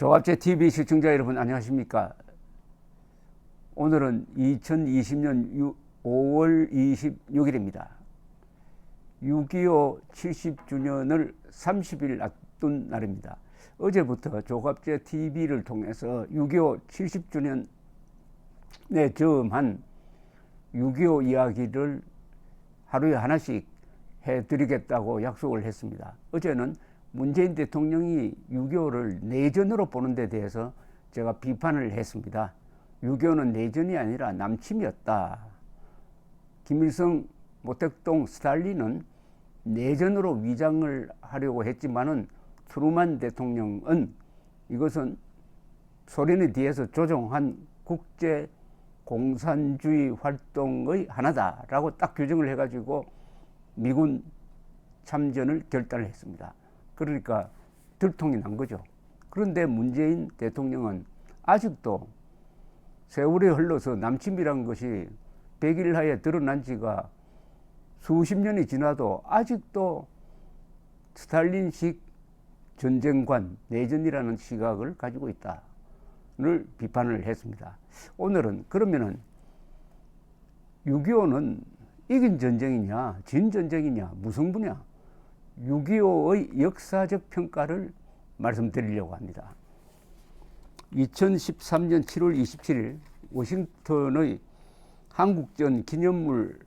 조갑제 TV 시청자 여러분 안녕하십니까? 오늘은 2020년 5월 26일입니다. 6.25 70주년을 30일 앞둔 날입니다. 어제부터 조갑제 TV를 통해서 6.25 70주년에 저음한 6.25 이야기를 하루에 하나씩 해드리겠다고 약속을 했습니다. 어제는 문재인 대통령이 6.25를 내전으로 보는 데 대해서 제가 비판을 했습니다. 6.25는 내전이 아니라 남침이었다. 김일성, 모택동, 스탈린은 내전으로 위장을 하려고 했지만은 트루만 대통령은 이것은 소련에 뒤에서 조종한 국제 공산주의 활동의 하나다라고 딱 규정을 해가지고 미군 참전을 결단을 했습니다. 그러니까 들통이 난 거죠. 그런데 문재인 대통령은 아직도 세월이 흘러서 남침이라는 것이 백일하에 드러난 지가 수십 년이 지나도 아직도 스탈린식 전쟁관, 내전이라는 시각을 가지고 있다를 비판을 했습니다. 오늘은 그러면은 6.25는 이긴 전쟁이냐, 진 전쟁이냐, 무승부냐? 6.25의 역사적 평가를 말씀드리려고 합니다. 2013년 7월 27일 워싱턴의 한국전 기념물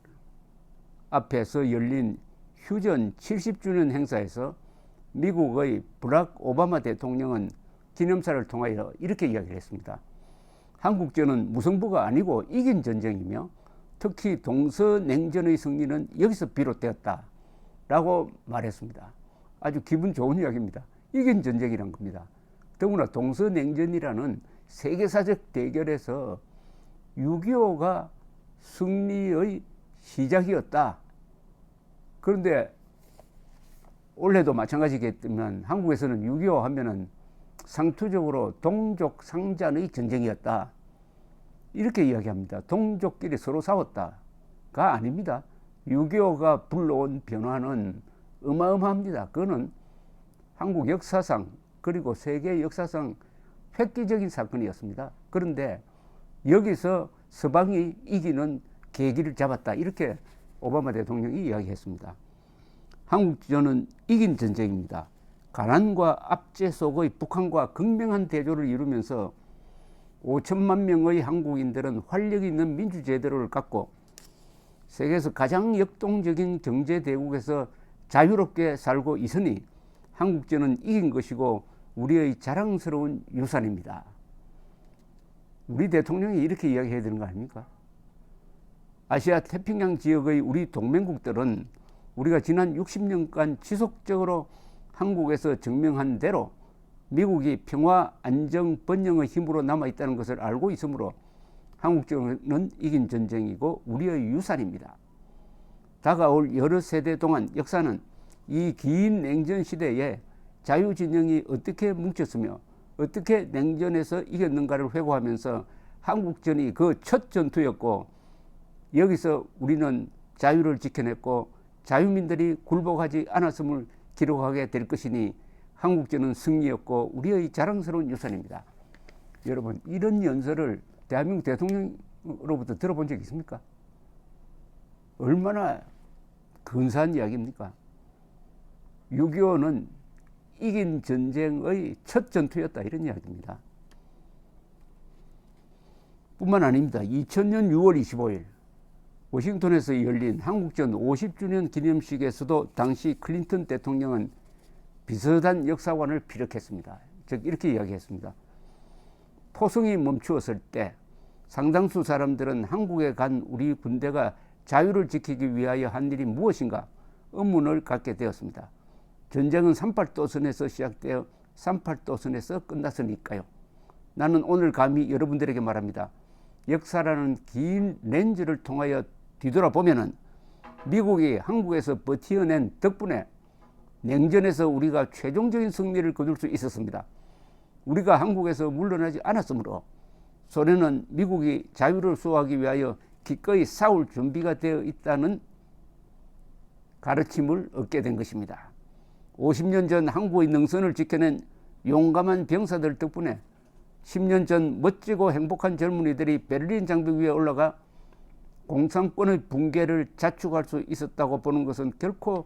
앞에서 열린 휴전 70주년 행사에서 미국의 브락 오바마 대통령은 기념사를 통하여 이렇게 이야기를 했습니다. 한국전은 무승부가 아니고 이긴 전쟁이며 특히 동서냉전의 승리는 여기서 비롯되었다 라고 말했습니다. 아주 기분 좋은 이야기입니다. 이긴 전쟁이란 겁니다. 더구나 동서냉전이라는 세계사적 대결에서 6.25가 승리의 시작이었다. 그런데 올해도 마찬가지겠지만 한국에서는 6.25 하면은 상투적으로 동족 상잔의 전쟁이었다. 이렇게 이야기합니다. 동족끼리 서로 싸웠다가 아닙니다. 6.25가 불러온 변화는 어마어마합니다. 그거는 한국 역사상 그리고 세계 역사상 획기적인 사건이었습니다. 그런데 여기서 서방이 이기는 계기를 잡았다. 이렇게 오바마 대통령이 이야기했습니다. 한국전은 이긴 전쟁입니다. 가난과 압제 속의 북한과 극명한 대조를 이루면서 5천만 명의 한국인들은 활력 있는 민주제도를 갖고 세계에서 가장 역동적인 경제대국에서 자유롭게 살고 있으니 한국전은 이긴 것이고 우리의 자랑스러운 유산입니다. 우리 대통령이 이렇게 이야기해야 되는 거 아닙니까? 아시아 태평양 지역의 우리 동맹국들은 우리가 지난 60년간 지속적으로 한국에서 증명한 대로 미국이 평화, 안정, 번영의 힘으로 남아있다는 것을 알고 있으므로 한국전은 이긴 전쟁이고 우리의 유산입니다. 다가올 여러 세대 동안 역사는 이 긴 냉전 시대에 자유진영이 어떻게 뭉쳤으며 어떻게 냉전에서 이겼는가를 회고하면서 한국전이 그 첫 전투였고 여기서 우리는 자유를 지켜냈고 자유민들이 굴복하지 않았음을 기록하게 될 것이니 한국전은 승리였고 우리의 자랑스러운 유산입니다. 여러분, 이런 연설을 대한민국 대통령으로부터 들어본 적 있습니까? 얼마나 근사한 이야기입니까? 6.25는 이긴 전쟁의 첫 전투였다, 이런 이야기입니다. 뿐만 아닙니다. 2000년 6월 25일 워싱턴에서 열린 한국전 50주년 기념식에서도 당시 클린턴 대통령은 비슷한 역사관을 피력했습니다. 즉 이렇게 이야기했습니다. 포성이 멈추었을 때 상당수 사람들은 한국에 간 우리 군대가 자유를 지키기 위하여 한 일이 무엇인가 의문을 갖게 되었습니다. 전쟁은 38도선에서 시작되어 38도선에서 끝났으니까요. 나는 오늘 감히 여러분들에게 말합니다. 역사라는 긴 렌즈를 통하여 뒤돌아보면은 미국이 한국에서 버티어낸 덕분에 냉전에서 우리가 최종적인 승리를 거둘 수 있었습니다. 우리가 한국에서 물러나지 않았으므로 소련은 미국이 자유를 수호하기 위하여 기꺼이 싸울 준비가 되어 있다는 가르침을 얻게 된 것입니다. 50년 전 한국의 능선을 지켜낸 용감한 병사들 덕분에 10년 전 멋지고 행복한 젊은이들이 베를린 장벽 위에 올라가 공산권의 붕괴를 자축할 수 있었다고 보는 것은 결코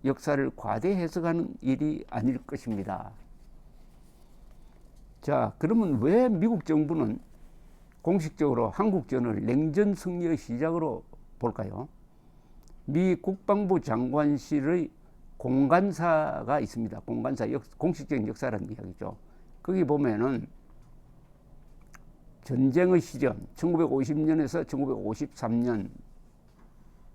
역사를 과대 해석하는 일이 아닐 것입니다. 자, 그러면 왜 미국 정부는 공식적으로 한국전을 냉전 승리의 시작으로 볼까요? 미 국방부 장관실의 공간사가 있습니다. 공간사, 공식적인 역사라는 이야기죠. 거기 보면은 전쟁의 시점 1950년에서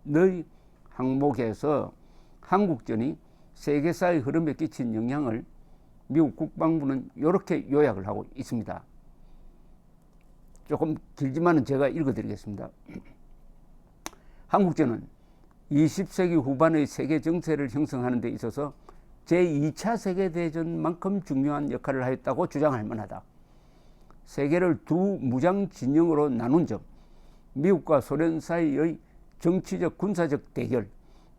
1953년의 항목에서 한국전이 세계사의 흐름에 끼친 영향을 미국 국방부는 이렇게 요약을 하고 있습니다. 조금 길지만은 제가 읽어드리겠습니다. 한국전은 20세기 후반의 세계 정세를 형성하는 데 있어서 제2차 세계대전만큼 중요한 역할을 하였다고 주장할 만하다. 세계를 두 무장 진영으로 나눈 점, 미국과 소련 사이의 정치적 군사적 대결,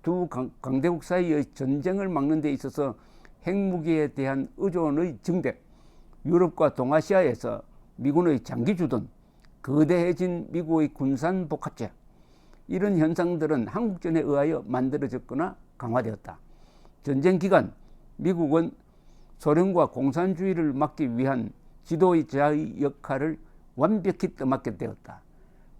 두 강대국 사이의 전쟁을 막는 데 있어서 핵무기에 대한 의존의 증대, 유럽과 동아시아에서 미군의 장기 주둔, 거대해진 미국의 군산 복합체, 이런 현상들은 한국전에 의하여 만들어졌거나 강화되었다. 전쟁 기간 미국은 소련과 공산주의를 막기 위한 지도자의 역할을 완벽히 떠맡게 되었다.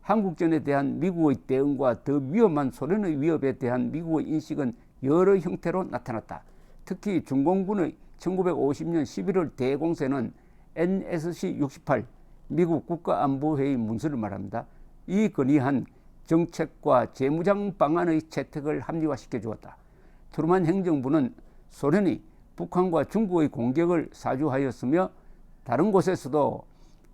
한국전에 대한 미국의 대응과 더 위험한 소련의 위협에 대한 미국의 인식은 여러 형태로 나타났다. 특히 중공군의 1950년 11월 대공세는 NSC 68 미국 국가안보회의 문서를 말합니다. 이 건의한 정책과 재무장 방안의 채택을 합리화시켜 주었다. 트루만 행정부는 소련이 북한과 중국의 공격을 사주하였으며 다른 곳에서도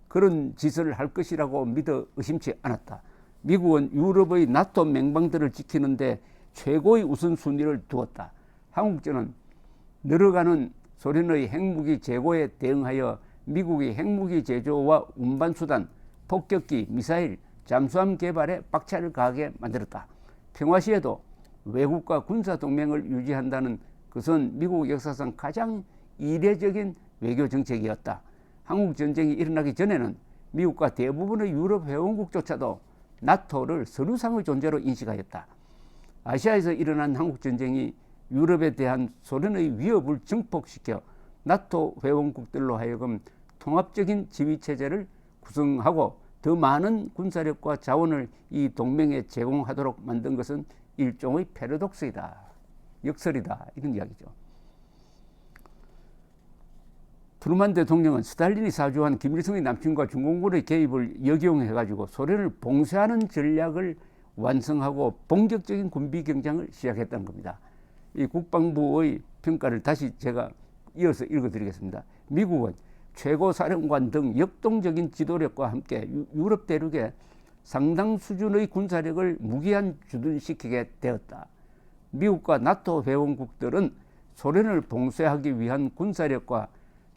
그런 짓을 할 것이라고 믿어 의심치 않았다. 미국은 유럽의 나토 맹방들을 지키는데 최고의 우선순위를 두었다. 한국전은 늘어가는 소련의 핵무기 재고에 대응하여 미국의 핵무기 제조와 운반수단, 폭격기, 미사일, 잠수함 개발에 박차를 가하게 만들었다. 평화시에도 외국과 군사동맹을 유지한다는 것은 미국 역사상 가장 이례적인 외교 정책이었다. 한국전쟁이 일어나기 전에는 미국과 대부분의 유럽 회원국조차도 나토를 서류상의 존재로 인식하였다. 아시아에서 일어난 한국전쟁이 유럽에 대한 소련의 위협을 증폭시켜 나토 회원국들로 하여금 통합적인 지휘체제를 구성하고 더 많은 군사력과 자원을 이 동맹에 제공하도록 만든 것은 일종의 패러독스이다. 역설이다. 이런 이야기죠. 트루만 대통령은 스탈린이 사주한 김일성의 남친과 중공군의 개입을 역용해가지고 소련을 봉쇄하는 전략을 완성하고 본격적인 군비 경쟁을 시작했다는 겁니다. 이 국방부의 평가를 다시 제가 이어서 읽어드리겠습니다. 미국은 최고사령관 등 역동적인 지도력과 함께 유럽 대륙에 상당 수준의 군사력을 무기한 주둔시키게 되었다. 미국과 나토 회원국들은 소련을 봉쇄하기 위한 군사력과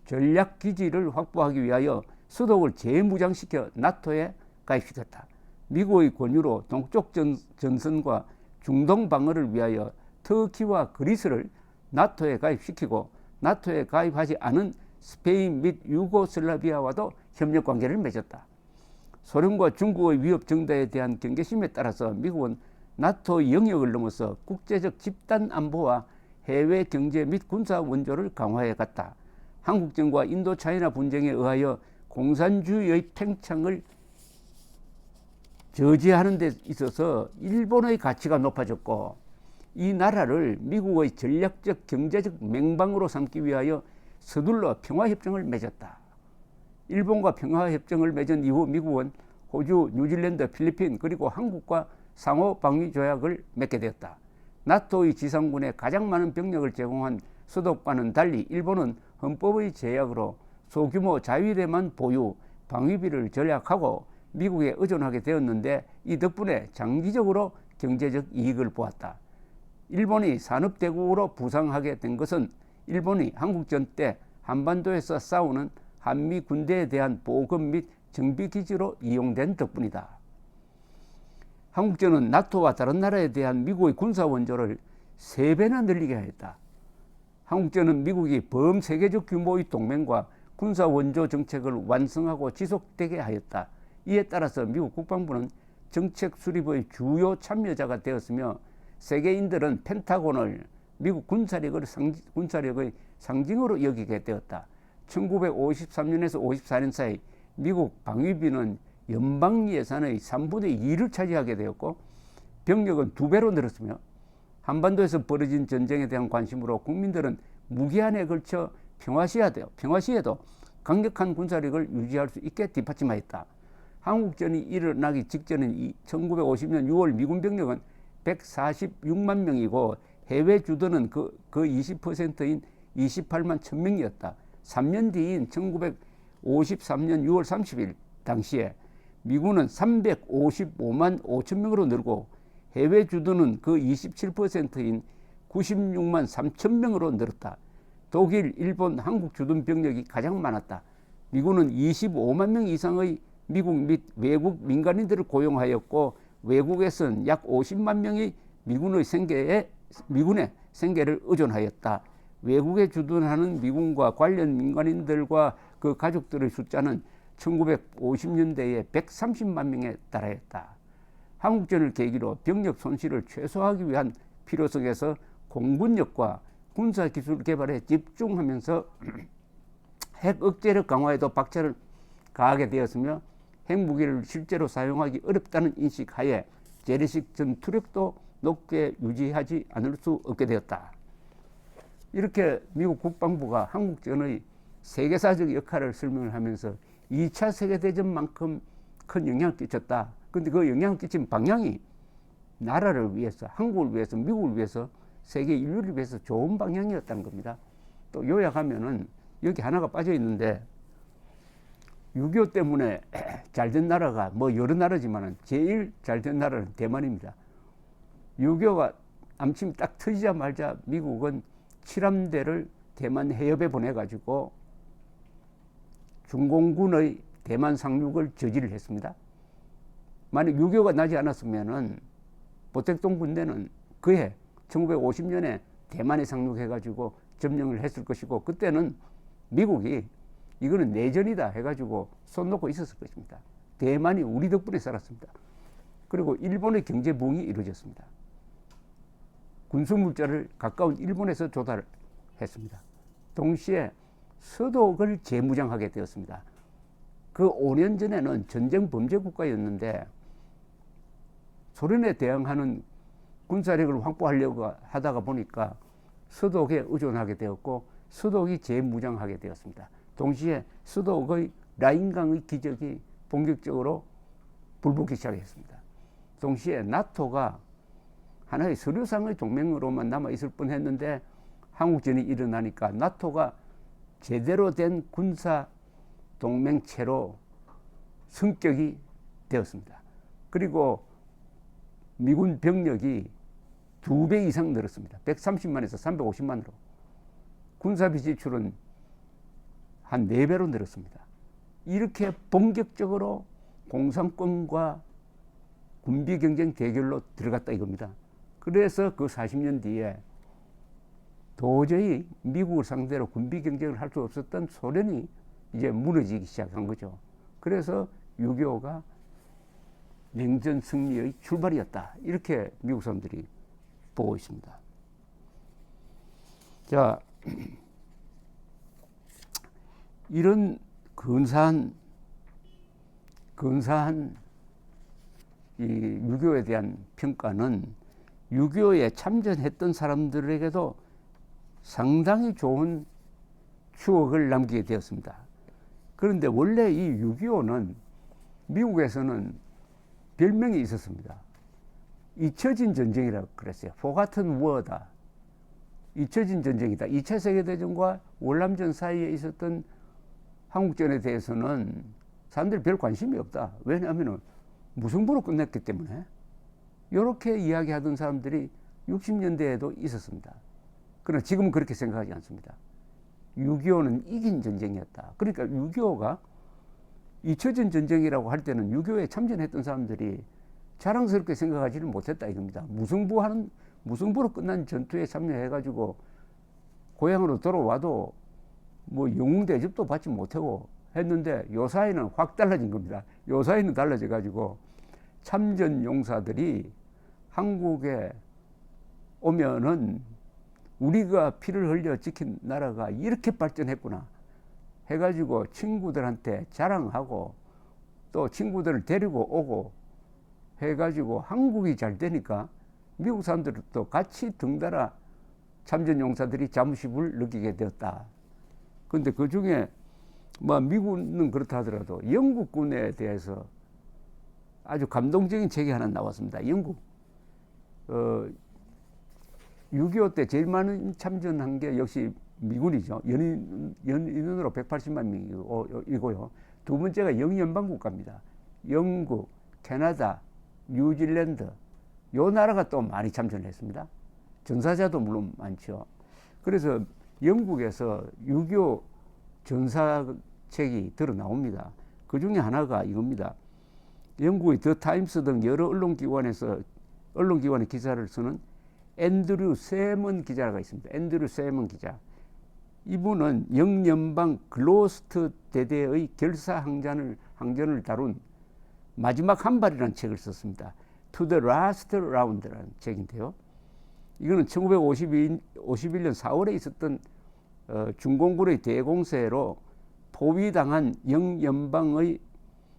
전략기지를 확보하기 위하여 수독을 재무장시켜 나토에 가입시켰다. 미국의 권유로 동쪽 전선과 중동 방어를 위하여 터키와 그리스를 나토에 가입시키고 나토에 가입하지 않은 스페인 및 유고슬라비아와도 협력관계를 맺었다. 소련과 중국의 위협 정도에 대한 경계심에 따라서 미국은 나토 영역을 넘어서 국제적 집단 안보와 해외 경제 및 군사 원조를 강화해 갔다. 한국전과 인도차이나 분쟁에 의하여 공산주의의 팽창을 저지하는 데 있어서 일본의 가치가 높아졌고 이 나라를 미국의 전략적 경제적 맹방으로 삼기 위하여 서둘러 평화협정을 맺었다. 일본과 평화협정을 맺은 이후 미국은 호주, 뉴질랜드, 필리핀 그리고 한국과 상호방위조약을 맺게 되었다. 나토의 지상군에 가장 많은 병력을 제공한 서독과는 달리 일본은 헌법의 제약으로 소규모 자위대만 보유, 방위비를 절약하고 미국에 의존하게 되었는데 이 덕분에 장기적으로 경제적 이익을 보았다. 일본이 산업대국으로 부상하게 된 것은 일본이 한국전 때 한반도에서 싸우는 한미 군대에 대한 보급 및 정비기지로 이용된 덕분이다. 한국전은 나토와 다른 나라에 대한 미국의 군사 원조를 3배나 늘리게 하였다. 한국전은 미국이 범세계적 규모의 동맹과 군사 원조 정책을 완성하고 지속되게 하였다. 이에 따라서 미국 국방부는 정책 수립의 주요 참여자가 되었으며 세계인들은 펜타곤을 미국 군사력의 상징으로 여기게 되었다. 1953년에서 54년 사이 미국 방위비는 연방 예산의 3분의 2를 차지하게 되었고 병력은 2배로 늘었으며 한반도에서 벌어진 전쟁에 대한 관심으로 국민들은 무기한에 걸쳐 평화시에도 강력한 군사력을 유지할 수 있게 뒷받침하였다. 한국전이 일어나기 직전인 1950년 6월 미군 병력은 146만 명이고 해외 주둔은 그 20%인 28만 1000명이었다. 3년 뒤인 1953년 6월 30일 당시에 미군은 355만 5천 명으로 늘고 해외 주둔은 그 27%인 96만 3천 명으로 늘었다. 독일, 일본, 한국 주둔 병력이 가장 많았다. 미군은 25만 명 이상의 미국 및 외국 민간인들을 고용하였고 외국에서는 약 50만 명이 미군의 생계를 의존하였다. 외국에 주둔하는 미군과 관련 민간인들과 그 가족들의 숫자는 1950년대에 130만 명에 달하였다. 한국전을 계기로 병력 손실을 최소화하기 위한 필요성에서 공군력과 군사기술 개발에 집중하면서 핵 억제력 강화에도 박차를 가하게 되었으며 핵무기를 실제로 사용하기 어렵다는 인식하에 재래식 전투력도 높게 유지하지 않을 수 없게 되었다. 이렇게 미국 국방부가 한국전의 세계사적 역할을 설명을 하면서 2차 세계대전만큼 큰 영향을 끼쳤다. 그런데 그 영향을 끼친 방향이 나라를 위해서, 한국을 위해서, 미국을 위해서, 세계 인류를 위해서 좋은 방향이었다는 겁니다. 또 요약하면은 여기 하나가 빠져 있는데 6.25 때문에 잘된 나라가 뭐 여러 나라지만은 제일 잘된 나라는 대만입니다. 6.25가 암침이 딱 터지자마자 미국은 7함대를 대만 해협에 보내가지고 중공군의 대만 상륙을 저지를 했습니다. 만약 6.25가 나지 않았으면은 보택동 군대는 그해 1950년에 대만에 상륙해가지고 점령을 했을 것이고 그때는 미국이 이거는 내전이다 해가지고 손 놓고 있었을 것입니다. 대만이 우리 덕분에 살았습니다. 그리고 일본의 경제 부흥이 이루어졌습니다. 군수물자를 가까운 일본에서 조달했습니다. 동시에 서독을 재무장하게 되었습니다. 그 5년 전에는 전쟁 범죄 국가였는데 소련에 대항하는 군사력을 확보하려고 하다가 보니까 서독에 의존하게 되었고 서독이 재무장하게 되었습니다. 동시에 서독의 라인강의 기적이 본격적으로 불붙기 시작했습니다. 동시에 나토가 하나의 서류상의 동맹으로만 남아있을 뻔했는데 한국전이 일어나니까 나토가 제대로 된 군사 동맹체로 성격이 되었습니다. 그리고 미군 병력이 2배 이상 늘었습니다. 130만에서 350만으로. 군사비 지출은 한 4배로 늘었습니다. 이렇게 본격적으로 공산권과 군비 경쟁 대결로 들어갔다 이겁니다. 그래서 그 40년 뒤에 도저히 미국을 상대로 군비 경쟁을 할 수 없었던 소련이 이제 무너지기 시작한 거죠. 그래서 6.25가 냉전 승리의 출발이었다. 이렇게 미국 사람들이 보고 있습니다. 자, 이런 근사한 이 6.25에 대한 평가는 6.25에 참전했던 사람들에게도 상당히 좋은 추억을 남기게 되었습니다. 그런데 원래 이 6.25는 미국에서는 별명이 있었습니다. 잊혀진 전쟁이라고 그랬어요. Forgotten War다. 잊혀진 전쟁이다. 2차 세계대전과 월남전 사이에 있었던 한국전에 대해서는 사람들이 별 관심이 없다. 왜냐하면 무승부로 끝냈기 때문에. 이렇게 이야기하던 사람들이 60년대에도 있었습니다. 그러나 지금은 그렇게 생각하지 않습니다. 6.25는 이긴 전쟁이었다. 그러니까 6.25가 잊혀진 전쟁이라고 할 때는 6.25에 참전했던 사람들이 자랑스럽게 생각하지를 못했다 이겁니다. 무승부로 끝난 전투에 참여해가지고 고향으로 돌아와도 뭐 영웅 대접도 받지 못하고 했는데 요 사이는 확 달라진 겁니다. 요 사이는 달라져 가지고 참전 용사들이 한국에 오면은 우리가 피를 흘려 지킨 나라가 이렇게 발전했구나 해가지고 친구들한테 자랑하고 또 친구들을 데리고 오고 해가지고 한국이 잘 되니까 미국 사람들도 같이 등달아 참전 용사들이 자부심을 느끼게 되었다. 근데 그 중에 뭐 미국은 그렇다 하더라도 영국군에 대해서 아주 감동적인 책이 하나 나왔습니다. 영국 6.25 때 제일 많은 참전한 게 역시 미군이죠. 연인으로 180만 명이고요. 두 번째가 영연방 국가입니다. 영국, 캐나다, 뉴질랜드 요 나라가 또 많이 참전했습니다. 전사자도 물론 많죠. 그래서 영국에서 6.25 전사책이 드러 나옵니다. 그 중에 하나가 이겁니다. 영국의 더 타임스 등 여러 언론기관의 기사를 쓰는 앤드류 세먼 기자가 있습니다. 앤드류 세먼 기자. 이분은 영연방 글로스트 대대의 결사 항전을 다룬 마지막 한 발이라는 책을 썼습니다. To the Last Round라는 책인데요. 이거는 1951년 4월에 있었던 중공군의 대공세로 포위당한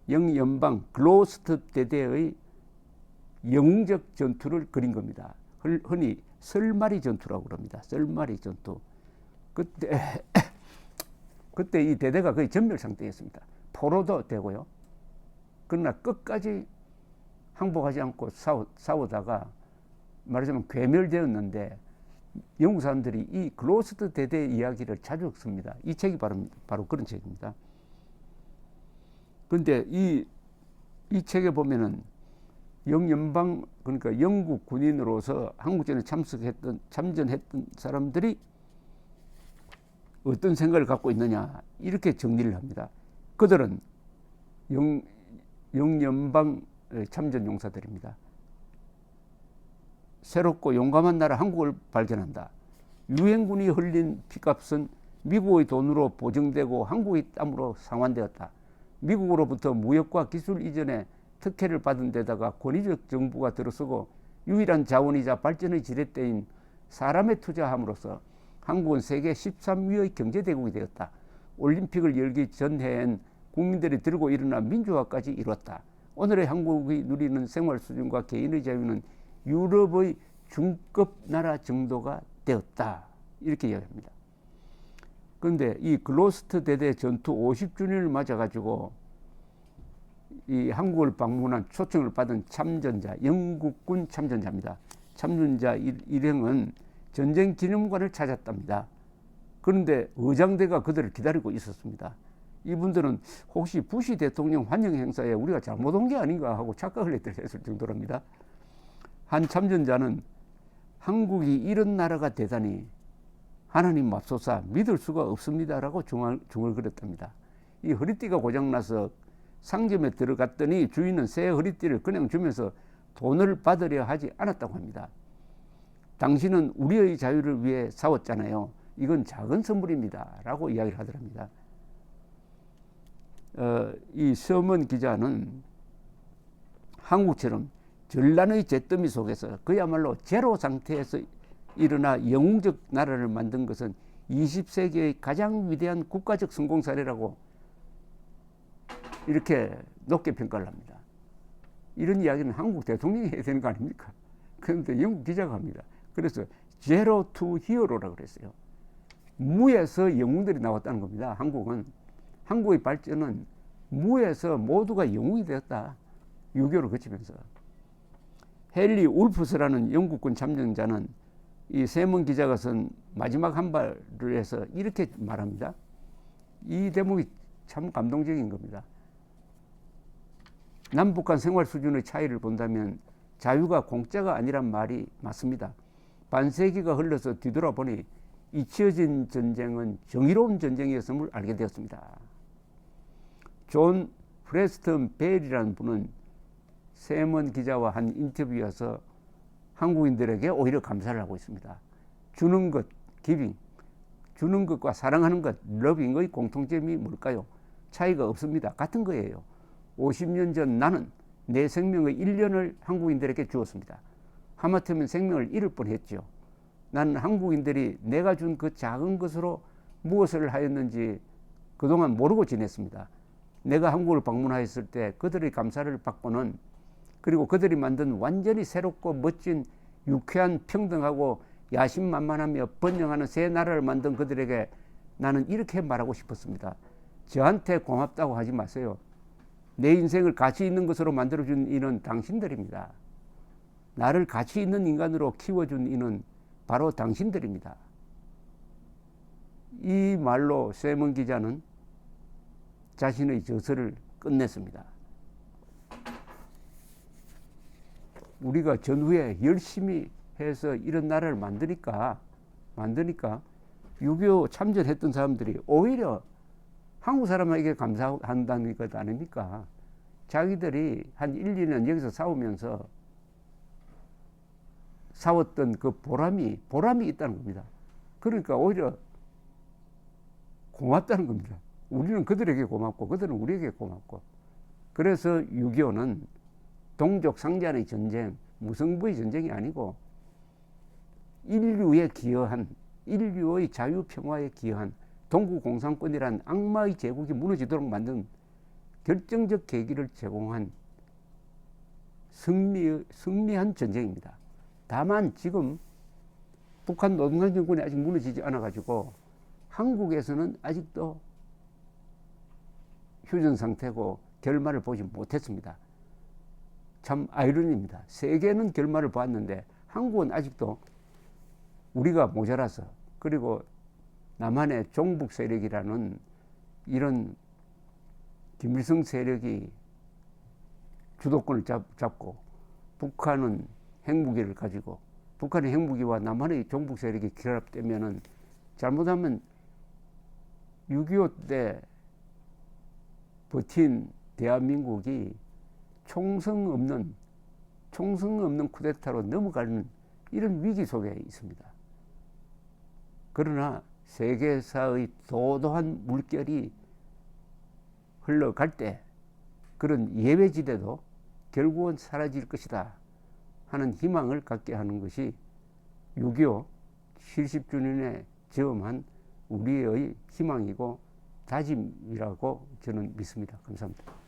영연방 글로스트 대대의 영웅적 전투를 그린 겁니다. 흔히 설마리 전투라고 그럽니다. 설마리 전투. 그때 이 대대가 거의 전멸 상태였습니다. 포로도 되고요. 그러나 끝까지 항복하지 않고 싸우다가 말하자면 괴멸되었는데 영국 사람들이 이 글로스트 대대 이야기를 자주 씁니다. 이 책이 바로 그런 책입니다. 그런데 이 책에 보면은 영연방 그러니까 영국 군인으로서 한국전에 참전했던 사람들이 어떤 생각을 갖고 있느냐 이렇게 정리를 합니다. 그들은 영연방 참전 용사들입니다. 새롭고 용감한 나라 한국을 발견한다. 유엔군이 흘린 피값은 미국의 돈으로 보증되고 한국의 땀으로 상환되었다. 미국으로부터 무역과 기술 이전에 특혜를 받은 데다가 권위적 정부가 들어서고 유일한 자원이자 발전의 지렛대인 사람에 투자함으로써 한국은 세계 13위의 경제대국이 되었다. 올림픽을 열기 전해엔 국민들이 들고 일어나 민주화까지 이뤘다. 오늘의 한국이 누리는 생활 수준과 개인의 자유는 유럽의 중급 나라 정도가 되었다. 이렇게 이야기합니다. 그런데 이 글로스트 대대 전투 50주년을 맞아가지고 이 한국을 방문한 초청을 받은 참전자, 영국군 참전자입니다. 참전자 일행은 전쟁 기념관을 찾았답니다. 그런데 의장대가 그들을 기다리고 있었습니다. 이분들은 혹시 부시 대통령 환영 행사에 우리가 잘못 온 게 아닌가 하고 착각을 했을 정도랍니다. 한 참전자는 한국이 이런 나라가 되다니 하나님 맙소사 믿을 수가 없습니다라고 중얼거렸답니다. 이 허리띠가 고장나서 상점에 들어갔더니 주인은 새 허리띠를 그냥 주면서 돈을 받으려 하지 않았다고 합니다. 당신은 우리의 자유를 위해 싸웠잖아요. 이건 작은 선물입니다. 라고 이야기를 하더랍니다. 이 서먼 기자는 한국처럼 전란의 잿더미 속에서 그야말로 제로 상태에서 일어나 영웅적 나라를 만든 것은 20세기의 가장 위대한 국가적 성공 사례라고 이렇게 높게 평가를 합니다. 이런 이야기는 한국 대통령이 해야 되는 거 아닙니까? 그런데 영국 기자가 합니다. 그래서 제로 투 히어로라고 그랬어요. 무에서 영웅들이 나왔다는 겁니다. 한국의 발전은 무에서 모두가 영웅이 되었다. 6.25를 거치면서. 헨리 울프스라는 영국군 참전자는 이 세먼 기자가 쓴 마지막 한 발을 해서 이렇게 말합니다. 이 대목이 참 감동적인 겁니다. 남북한 생활 수준의 차이를 본다면 자유가 공짜가 아니란 말이 맞습니다. 반세기가 흘러서 뒤돌아보니 잊혀진 전쟁은 정의로운 전쟁이었음을 알게 되었습니다. 존 프레스턴 벨이라는 분은 세먼 기자와 한 인터뷰에서 한국인들에게 오히려 감사를 하고 있습니다. 주는 것, 기빙, 주는 것과 사랑하는 것, 러빙의 공통점이 뭘까요? 차이가 없습니다. 같은 거예요. 50년 전 나는 내 생명의 1년을 한국인들에게 주었습니다. 하마터면 생명을 잃을 뻔했죠. 나는 한국인들이 내가 준 그 작은 것으로 무엇을 하였는지 그동안 모르고 지냈습니다. 내가 한국을 방문하였을 때 그들의 감사를 받고는, 그리고 그들이 만든 완전히 새롭고 멋진 유쾌한 평등하고 야심만만하며 번영하는 새 나라를 만든 그들에게 나는 이렇게 말하고 싶었습니다. 저한테 고맙다고 하지 마세요. 내 인생을 가치 있는 것으로 만들어준 이는 당신들입니다. 나를 가치 있는 인간으로 키워준 이는 바로 당신들입니다. 이 말로 세먼 기자는 자신의 저서를 끝냈습니다. 우리가 전후에 열심히 해서 이런 나라를 만드니까 6.25 참전했던 사람들이 오히려 한국 사람에게 감사한다는 것 아닙니까? 자기들이 한 1, 2년 여기서 싸웠던 그 보람이 있다는 겁니다. 그러니까 오히려 고맙다는 겁니다. 우리는 그들에게 고맙고 그들은 우리에게 고맙고. 그래서 6.25는 동족 상잔의 전쟁, 무승부의 전쟁이 아니고 인류에 기여한, 인류의 자유평화에 기여한, 동구공산권이란 악마의 제국이 무너지도록 만든 결정적 계기를 제공한 승리한 전쟁입니다. 다만 지금 북한 노동당 정권이 아직 무너지지 않아가지고 한국에서는 아직도 휴전 상태고 결말을 보지 못했습니다. 참 아이러니입니다. 세계는 결말을 보았는데 한국은 아직도 우리가 모자라서, 그리고 남한의 종북 세력이라는 이런 김일성 세력이 주도권을 잡고 북한은 핵무기를 가지고, 북한의 핵무기와 남한의 종북 세력이 결합되면은 잘못하면 6.25 때 버틴 대한민국이 총성 없는 쿠데타로 넘어가는 이런 위기 속에 있습니다. 그러나 세계사의 도도한 물결이 흘러갈 때 그런 예외지대도 결국은 사라질 것이다 하는 희망을 갖게 하는 것이 6.25 70주년에 저음한 우리의 희망이고 다짐이라고 저는 믿습니다. 감사합니다.